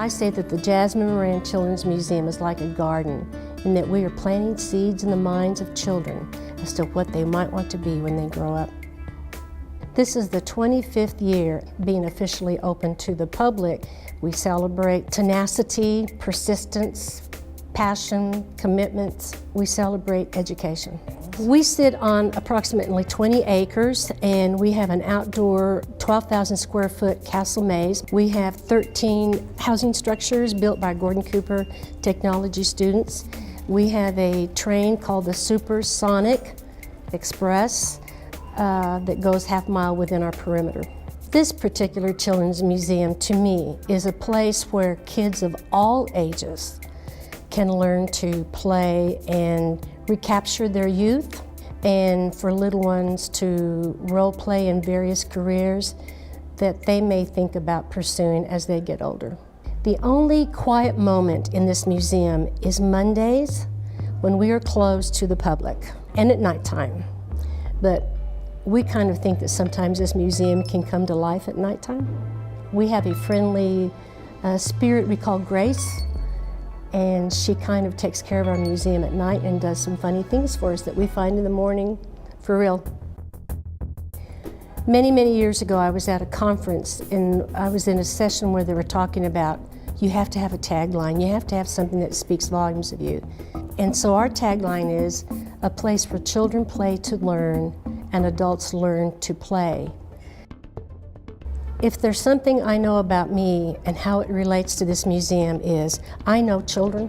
I say that the Jasmine Moran Children's Museum is like a garden, and that we are planting seeds in the minds of children as to what they might want to be when they grow up. This is the 25th year being officially open to the public. We celebrate tenacity, persistence, passion, commitment. We celebrate education. We sit on approximately 20 acres, and we have an outdoor 12,000 square foot castle maze. We have 13 housing structures built by Gordon Cooper technology students. We have a train called the Supersonic Express that goes half-mile within our perimeter. This particular children's museum, to me, is a place where kids of all ages can learn to play and recapture their youth, and for little ones to role play in various careers that they may think about pursuing as they get older. The only quiet moment in this museum is Mondays when we are closed to the public, and at nighttime. But we kind of think that sometimes this museum can come to life at nighttime. We have a friendly spirit we call Grace, and she kind of takes care of our museum at night and does some funny things for us that we find in the morning, for real. Many, many years ago, I was at a conference, and I was in a session where they were talking about you have to have a tagline, you have to have something that speaks volumes of you. And so our tagline is a place where children play to learn and adults learn to play. If there's something I know about me and how it relates to this museum is I know children.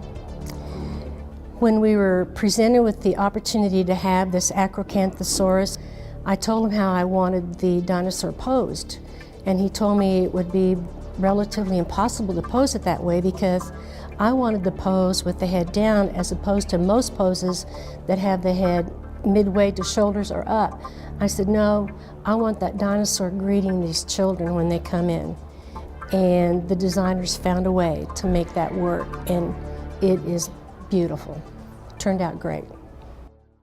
When we were presented with the opportunity to have this Acrocanthosaurus, I told him how I wanted the dinosaur posed, and he told me it would be relatively impossible to pose it that way because I wanted the pose with the head down as opposed to most poses that have the head midway to shoulders or up. I said, no, I want that dinosaur greeting these children when they come in. And the designers found a way to make that work, and it is beautiful. It turned out great.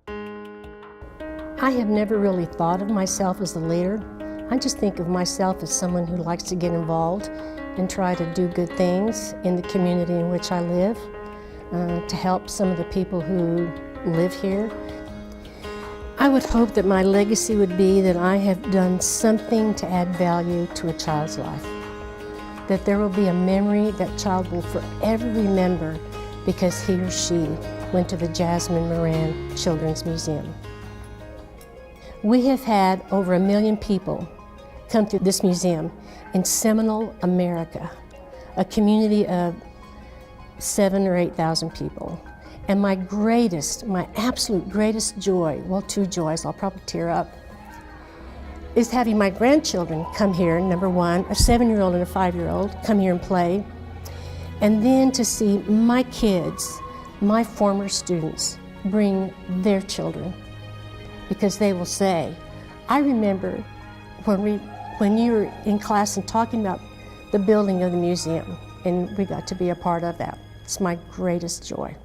I have never really thought of myself as a leader. I just think of myself as someone who likes to get involved and try to do good things in the community in which I live, to help some of the people who live here. I would hope that my legacy would be that I have done something to add value to a child's life. That there will be a memory that child will forever remember because he or she went to the Jasmine Moran Children's Museum. We have had over 1 million people come through this museum in Seminole, America, a community of 7,000 or 8,000 people. And my absolute greatest joy, well, 2 joys, I'll probably tear up, is having my grandchildren come here, number 1, a 7-year-old and a 5-year-old, come here and play. And then to see my kids, my former students, bring their children. Because they will say, I remember when you were in class and talking about the building of the museum, and we got to be a part of that. It's my greatest joy.